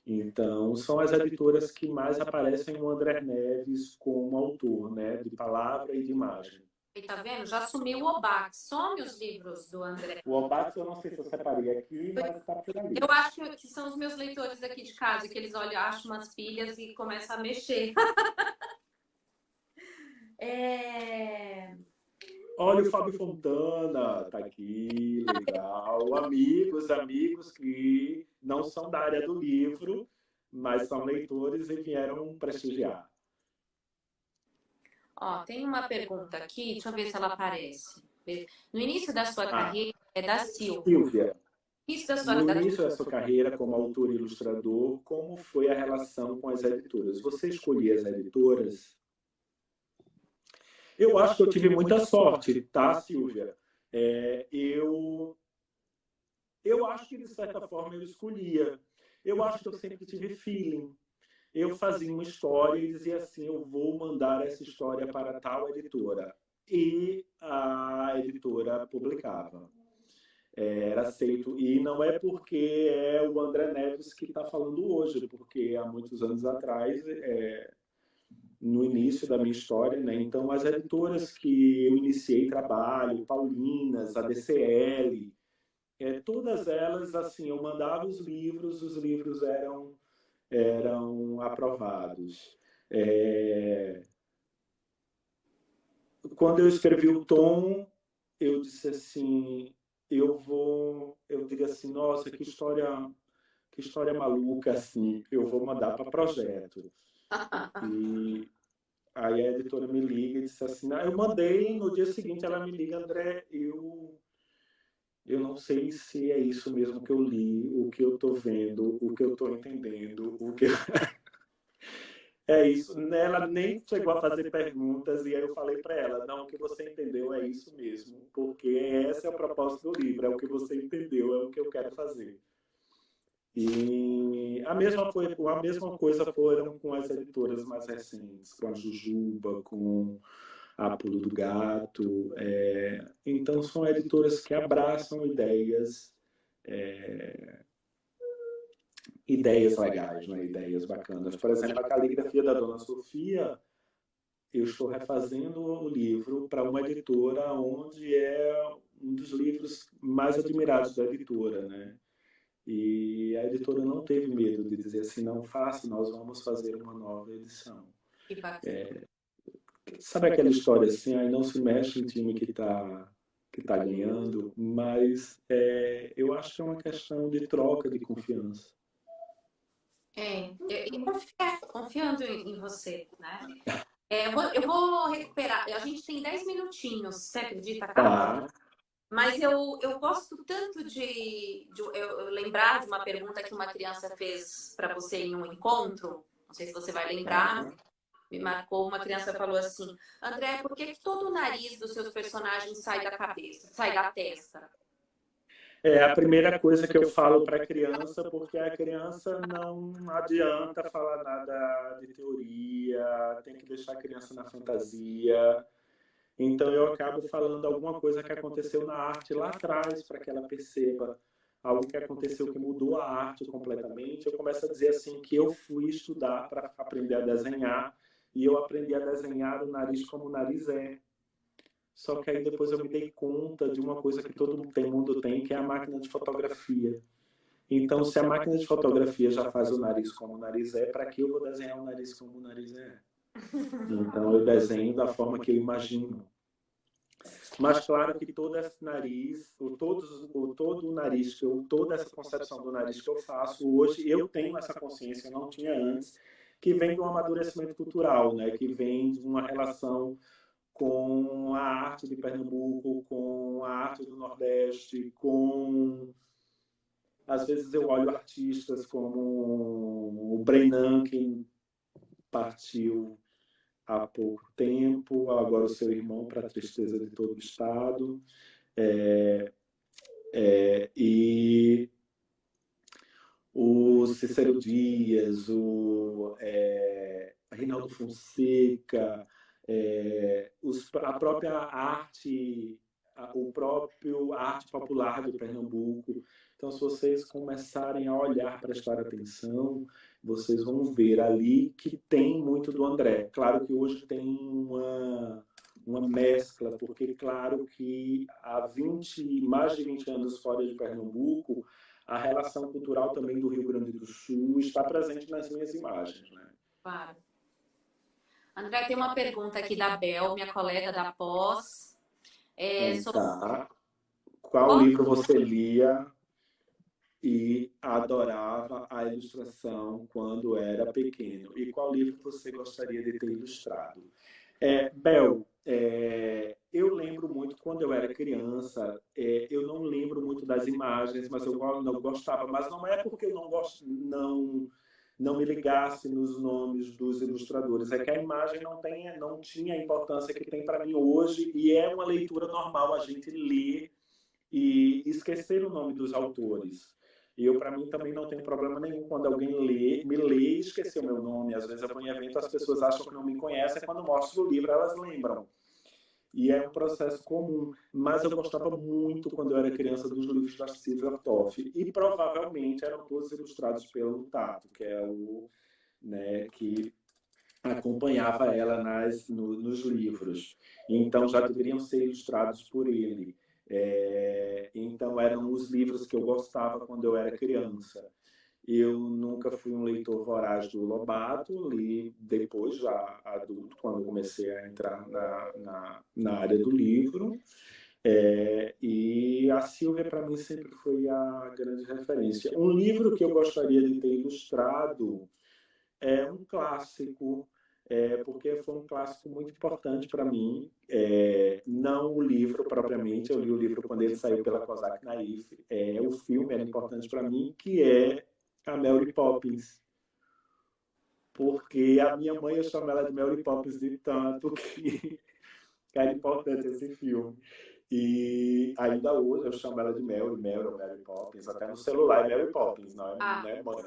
Então, são as editoras que mais aparecem no André Neves como autor, né? De palavra e de imagem. E tá vendo? Já sumiu o Obax. Some os livros do André. O Obax, eu não sei se eu separei aqui, mas tá por ali. Eu acho que são os meus leitores aqui de casa, que eles olham, acham umas pilhas e começam a mexer. Olha o Fábio Fontana, tá aqui, legal. Amigos que não são da área do livro, mas são leitores e vieram prestigiar. Tem uma pergunta aqui, deixa eu ver se ela aparece. No início da sua carreira, é da Silvia. No início da sua carreira como autor e ilustrador, como foi a relação com as editoras? Você escolhia as editoras? Eu acho que eu tive muita sorte, tá, Silvia? Eu acho que, de certa forma, eu escolhia. Eu acho que eu sempre tive feeling. Eu fazia uma história e dizia assim, eu vou mandar essa história para tal editora. E a editora publicava. Era aceito. E não é porque é o André Neves que está falando hoje, porque há muitos anos atrás... no início da minha história, né? Então, as editoras que eu iniciei trabalho, Paulinas, a DCL, todas elas, assim, eu mandava os livros eram aprovados. Quando eu escrevi o Tom, eu disse assim, eu diria assim, nossa, que história maluca, assim, eu vou mandar para Projeto. E aí a editora me liga e disse assim, eu mandei, no dia seguinte ela me liga, André, eu não sei se é isso mesmo que eu li, o que eu estou vendo, o que eu estou entendendo, o que... É isso. Ela nem chegou a fazer perguntas e aí eu falei para ela, não, o que você entendeu é isso mesmo, porque esse é o propósito do livro, é o que você entendeu, é o que eu quero fazer. E a mesma coisa foram com as editoras mais recentes, com a Jujuba, com a Pulo do Gato. Então, são editoras que abraçam ideias legais, né? Ideias bacanas. Por exemplo, a caligrafia da Dona Sofia, eu estou refazendo o livro para uma editora onde é um dos livros mais admirados da editora, né? E a editora não teve medo de dizer assim, não faça, nós vamos fazer uma nova edição. Sabe aquela história assim, aí não se mexe em time que tá ganhando, mas eu acho que é uma questão de troca de confiança. Confiando em você, né? Eu vou recuperar. A gente tem 10 minutinhos, você acredita, Carol? Mas eu gosto tanto de eu lembrar de uma pergunta que uma criança fez para você em um encontro. Não sei se você vai lembrar. Me marcou, uma criança falou assim: André, por que todo o nariz dos seus personagens sai da cabeça, sai da testa? É a primeira coisa que eu falo para a criança, porque a criança não adianta falar nada de teoria, tem que deixar a criança na fantasia. Então eu acabo falando alguma coisa que aconteceu na arte lá atrás, para que ela perceba algo que aconteceu que mudou a arte completamente. Eu começo a dizer assim que eu fui estudar para aprender a desenhar, e eu aprendi a desenhar o nariz como o nariz é. Só que aí depois eu me dei conta de uma coisa que todo mundo tem, que é a máquina de fotografia. Então, se a máquina de fotografia já faz o nariz como o nariz é, para que eu vou desenhar o nariz como o nariz é? Então, eu desenho da forma que eu imagino. Mas, claro que todo esse nariz, todo o nariz, toda essa concepção do nariz que eu faço hoje, eu tenho essa consciência, eu não tinha antes, que vem de um amadurecimento cultural, né? Que vem de uma relação com a arte de Pernambuco, com a arte do Nordeste, às vezes eu olho artistas como o Brenan, que partiu há pouco tempo, agora o seu irmão, para a tristeza de todo o Estado, e o Cícero Dias, o Reinaldo Fonseca, a própria arte, o próprio arte popular de Pernambuco. Então, se vocês começarem a olhar, prestar atenção, vocês vão ver ali que tem muito do André. Claro que hoje tem uma mescla, porque claro que há mais de 20 anos fora de Pernambuco, a relação cultural também do Rio Grande do Sul está presente nas minhas imagens, né? Claro. André, tem uma pergunta aqui da Bel, minha colega da pós. Qual livro você lia e adorava a ilustração quando era pequeno? E qual livro você gostaria de ter ilustrado? Bel, eu lembro muito, quando eu era criança, eu não lembro muito das imagens, mas eu não gostava. Mas não é porque eu não me ligasse nos nomes dos ilustradores, é que a imagem não tinha a importância que tem para mim hoje, e é uma leitura normal a gente ler e esquecer o nome dos autores. E eu, para mim, também não tenho problema nenhum quando alguém me lê e esqueceu meu nome. Às vezes eu vou em evento, as pessoas acham que não me conhecem, quando mostro o livro elas lembram. E é um processo comum. Mas eu gostava muito, quando eu era criança, dos livros da Silvia Toff. E provavelmente eram todos ilustrados pelo Tato, que é o que acompanhava ela nos livros. Então já deveriam ser ilustrados por ele. Então eram os livros que eu gostava quando eu era criança. Eu nunca fui um leitor voraz do Lobato, li depois, já adulto, quando comecei a entrar na área do livro. E a Silvia, para mim, sempre foi a grande referência. Um livro que eu gostaria de ter ilustrado é um clássico, porque foi um clássico muito importante para mim. Não o livro propriamente, eu li o livro quando ele saiu pela Kozak Naif. O filme era importante para mim, que é a Mary Poppins. Porque a minha mãe, eu chamo ela de Mary Poppins de tanto que era importante esse filme. E ainda hoje eu chamo ela de Mary ou Mary Poppins, até no celular é Mary Poppins, não é mãe,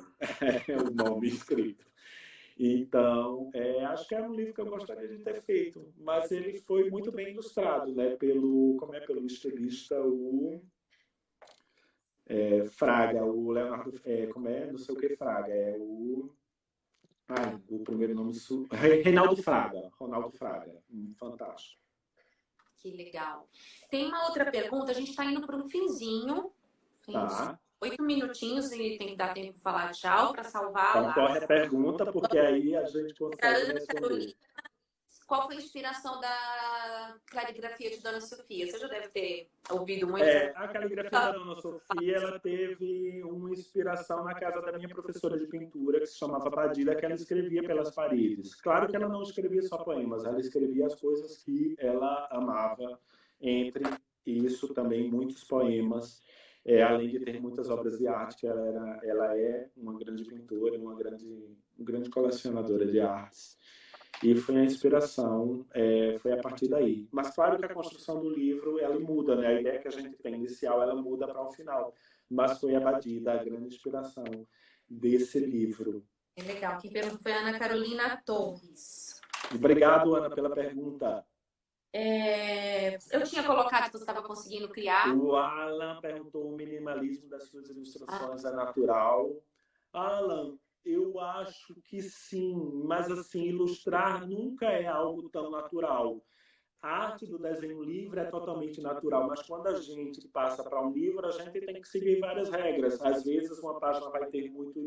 é o nome escrito. Então, acho que era um livro que eu gostaria de ter feito, mas ele foi muito bem ilustrado, né, pelo estilista, Fraga, o Leonardo, não sei o que Fraga, o primeiro nome, Reinaldo Fraga, Ronaldo Fraga, fantástico. Que legal. Tem uma outra pergunta, a gente está indo para um finzinho. Tá. 8 minutinhos e tem que dar tempo de falar tchau para salvar então, lá. Corre a pergunta, porque aí a gente consegue responder. Qual foi a inspiração da caligrafia de Dona Sofia? Você já deve ter ouvido muito. A caligrafia da Dona Sofia, ela teve uma inspiração na casa da minha professora de pintura, que se chamava Padilha, que ela escrevia pelas paredes. Claro que ela não escrevia só poemas, ela escrevia as coisas que ela amava, entre isso também muitos poemas, além de ter muitas obras de arte, que ela é uma grande pintora, uma grande colecionadora de artes. E foi a inspiração, foi a partir daí. Mas claro que a construção do livro, ela muda, né? A ideia que a gente tem inicial, ela muda para o final. Mas foi a Badida, a grande inspiração desse livro. É legal. Quem perguntou foi a Ana Carolina Torres. Obrigado, Ana, pela pergunta. Eu tinha colocado que você estava conseguindo criar. O Alan perguntou: o minimalismo das suas ilustrações é natural? Alan, eu acho que sim, mas assim, ilustrar nunca é algo tão natural. A arte do desenho livre é totalmente natural, mas quando a gente passa para um livro, a gente tem que seguir várias regras. Às vezes uma página vai ter muito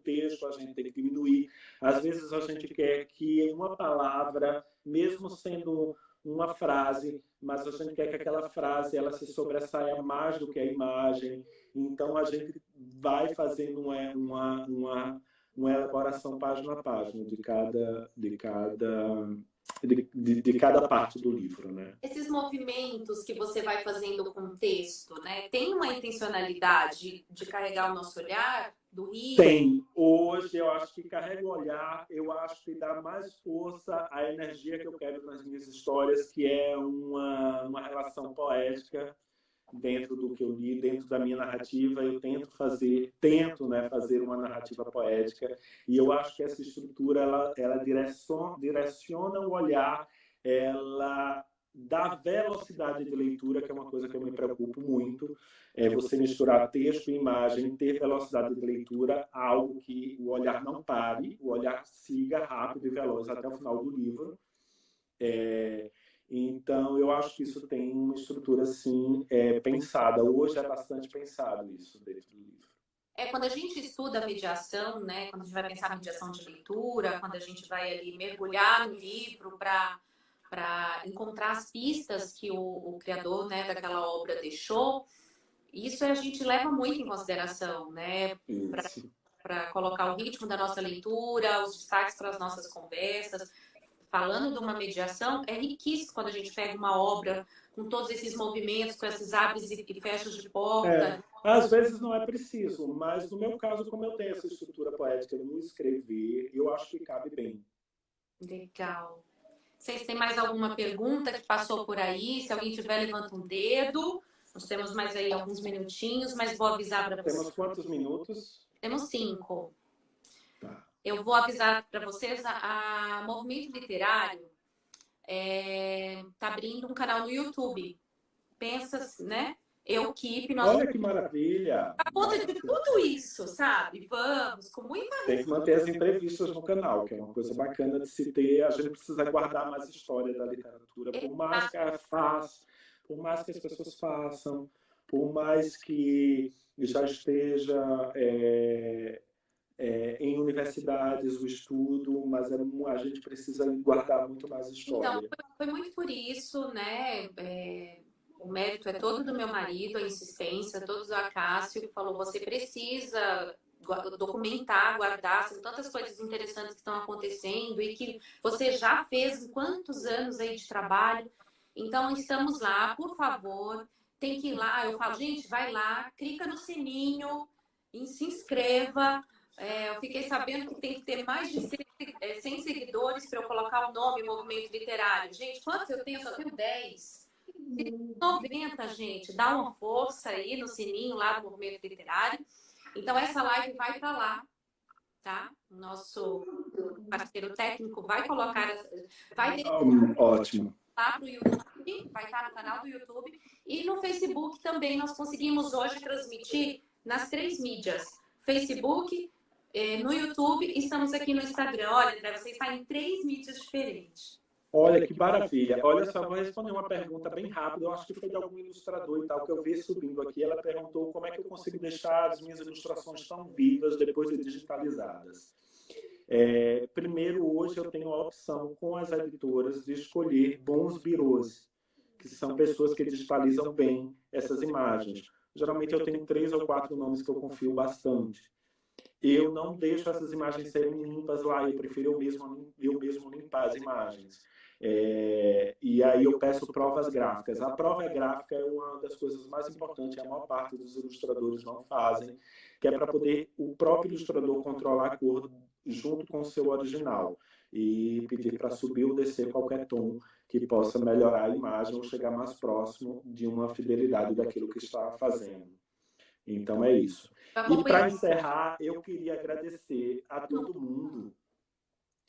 texto, a gente tem que diminuir. Às vezes a gente quer que uma palavra, mesmo sendo uma frase, mas a gente quer que aquela frase ela se sobressaia mais do que a imagem. Então a gente vai fazendo uma elaboração página a página de cada parte do livro, né? Esses movimentos que você vai fazendo com o texto, né? Tem uma intencionalidade de carregar o nosso olhar do rio? Tem. Hoje eu acho que carrega o olhar, eu acho que dá mais força à energia que eu quero nas minhas histórias, que é uma relação poética dentro do que eu li, dentro da minha narrativa. Eu tento fazer uma narrativa poética, e eu acho que essa estrutura ela direciona o olhar, ela dá velocidade de leitura, que é uma coisa que eu me preocupo muito, você misturar texto e imagem, ter velocidade de leitura, algo que o olhar não pare, o olhar siga rápido e veloz até o final do livro. Então, eu acho que isso tem uma estrutura, assim, pensada. Hoje é bastante pensado isso dentro do livro. Quando a gente estuda a mediação, né? Quando a gente vai pensar a mediação de leitura, quando a gente vai ali mergulhar no livro para encontrar as pistas que o criador, né, daquela obra deixou, isso a gente leva muito em consideração, né? Para colocar o ritmo da nossa leitura, os destaques para as nossas conversas. Falando de uma mediação, é riquíssimo quando a gente pega uma obra com todos esses movimentos, com esses abres e fechas de porta. Às vezes não é preciso, mas no meu caso, como eu tenho essa estrutura poética no escrever, eu acho que cabe bem. Legal. Vocês têm mais alguma pergunta que passou por aí? Se alguém tiver, levanta um dedo. Nós temos mais aí alguns minutinhos, mas vou avisar para vocês. Temos quantos minutos? Temos 5. Tá. Eu vou avisar para vocês, a Movimento Literário está abrindo um canal no YouTube. Pensa, né? Olha que maravilha! A conta de tudo isso, sabe? Vamos, com muita... Tem que manter as entrevistas no canal, que é uma coisa bacana de se ter. A gente precisa guardar mais história da literatura, por mais que ela faça, por mais que as pessoas façam, por mais que já esteja em universidades o estudo, mas a gente precisa guardar muito mais história. Então, foi muito por isso, né? O mérito é todo do meu marido, a insistência, todo do Acácio, que falou: você precisa documentar, guardar, são tantas coisas interessantes que estão acontecendo e que você já fez quantos anos aí de trabalho. Então, estamos lá, por favor, tem que ir lá. Eu falo, gente, vai lá, clica no sininho e se inscreva. Eu fiquei sabendo que tem que ter mais de 100 seguidores para eu colocar o nome Movimento Literário. Gente, quantos eu tenho? Eu só tenho 10. 90, gente. Dá uma força aí no sininho lá do Movimento Literário. Então, essa live vai para lá, tá? Nosso parceiro técnico vai colocar, vai ótimo. Lá para o YouTube, vai estar no canal do YouTube e no Facebook também. Nós conseguimos hoje transmitir nas 3 mídias: Facebook, no YouTube e estamos aqui no Instagram. Olha, André, você está em 3 mídias diferentes. Olha que maravilha. Olha só, vou responder uma pergunta bem rápida. Eu acho que foi de algum ilustrador e tal, que eu vi subindo aqui. Ela perguntou como é que eu consigo deixar as minhas ilustrações tão vivas depois de digitalizadas. Primeiro, hoje eu tenho a opção com as editoras de escolher bons birôs, que são pessoas que digitalizam bem essas imagens. Geralmente eu tenho 3 ou 4 nomes que eu confio bastante. Eu não deixo essas imagens serem limpas lá, eu prefiro eu mesmo limpar as imagens. E aí eu peço provas gráficas. A prova gráfica é uma das coisas mais importantes, a maior parte dos ilustradores não fazem, que é para poder o próprio ilustrador controlar a cor junto com o seu original e pedir para subir ou descer qualquer tom que possa melhorar a imagem ou chegar mais próximo de uma fidelidade daquilo que está fazendo. Então é isso. E para encerrar, eu queria agradecer a todo mundo.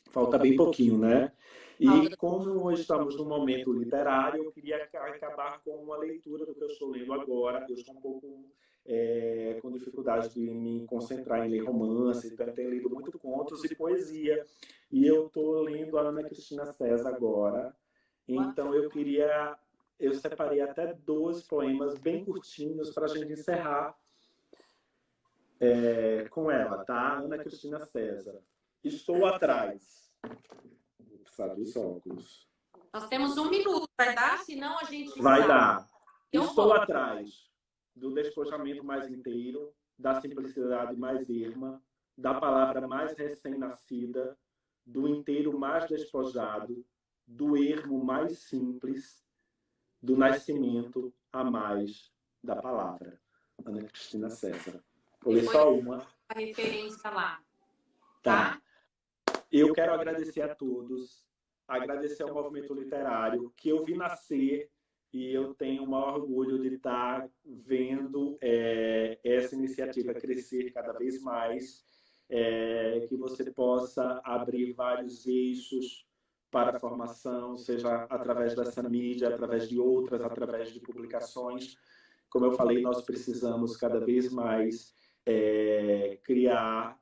Falta bem pouquinho, né? E como estamos num momento literário, eu queria acabar com uma leitura do que eu estou lendo agora. Eu estou um pouco com dificuldade de me concentrar em ler romance, então eu tenho lido muito contos e poesia. E eu estou lendo a Ana Cristina César agora. Então eu separei até 2 poemas bem curtinhos para a gente encerrar com ela, tá? Ana Cristina César. Estou atrás. Vou precisar dos óculos. Nós temos 1 minuto, vai dar? Senão a gente... Vai dar. Estou atrás do despojamento mais inteiro, da simplicidade mais erma, da palavra mais recém-nascida, do inteiro mais despojado, do ermo mais simples, do nascimento a mais da palavra. Ana Cristina César. Vou ler só uma. A referência lá. Tá. Eu quero agradecer a todos, agradecer ao movimento literário que eu vi nascer e eu tenho o maior orgulho de estar vendo essa iniciativa crescer cada vez mais, que você possa abrir vários eixos para a formação, seja através dessa mídia, através de outras, através de publicações. Como eu falei, nós precisamos cada vez mais criar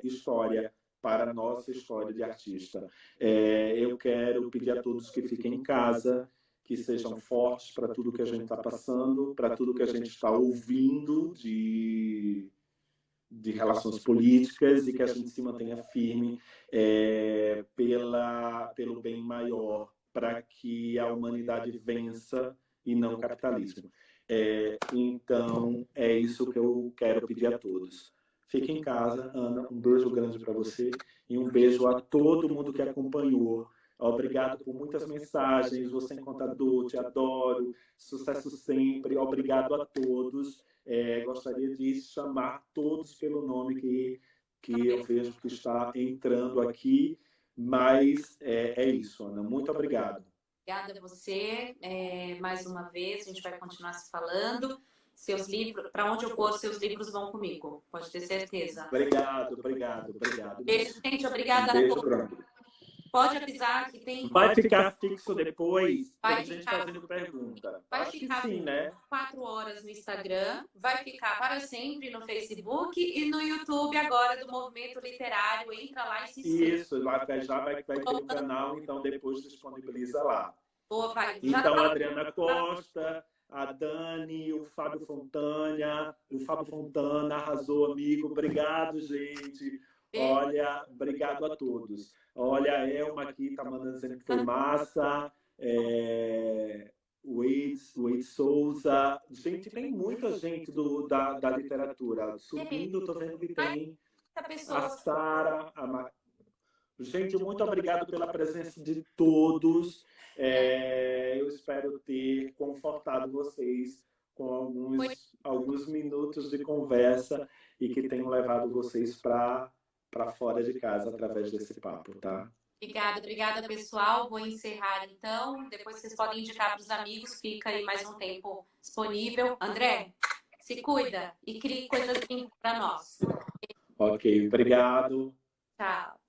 história para a nossa história de artista. Eu quero pedir a todos que fiquem em casa, que sejam fortes para tudo que a gente está passando, para tudo que a gente está ouvindo de relações políticas e que a gente se mantenha firme pelo bem maior, para que a humanidade vença e não o capitalismo. Então, é isso que eu quero pedir a todos. Fique em casa, Ana, um beijo grande para você e um beijo a todo mundo que acompanhou. Obrigado por muitas mensagens, você é encantador, te adoro, sucesso sempre, obrigado a todos. Gostaria de chamar todos pelo nome que eu vejo que está entrando aqui, mas é isso, Ana, muito obrigado. Obrigada a você, mais uma vez, a gente vai continuar se falando. Seus livros, para onde eu for, seus livros vão comigo, pode ter certeza. Obrigado. Beijo, gente, obrigada a todos. Pode avisar que tem... Vai ficar fixo depois, vai gente fazendo pergunta. Vai ficar sim, né? 4 horas no Instagram, vai ficar para sempre no Facebook e no YouTube agora do Movimento Literário. Entra lá e se inscreve. Isso, já vai ter o canal, então depois disponibiliza lá. Então, a Adriana Costa, a Dani, o Fábio Fontana arrasou, amigo. Obrigado, gente. Olha, obrigado a todos. Olha, a Elma aqui está mandando dizendo que foi massa. O Wade Souza. Gente, tem muita gente da literatura subindo, estou vendo que tem. A Sara, gente, muito obrigado pela presença de todos. Eu espero ter confortado vocês com alguns minutos de conversa e que tenham levado vocês para fora de casa através desse papo, tá? Obrigada, pessoal. Vou encerrar, então. Depois vocês podem indicar para os amigos. Fica aí mais um tempo disponível. André, se cuida e crie coisas para nós. Ok, obrigado. Tchau.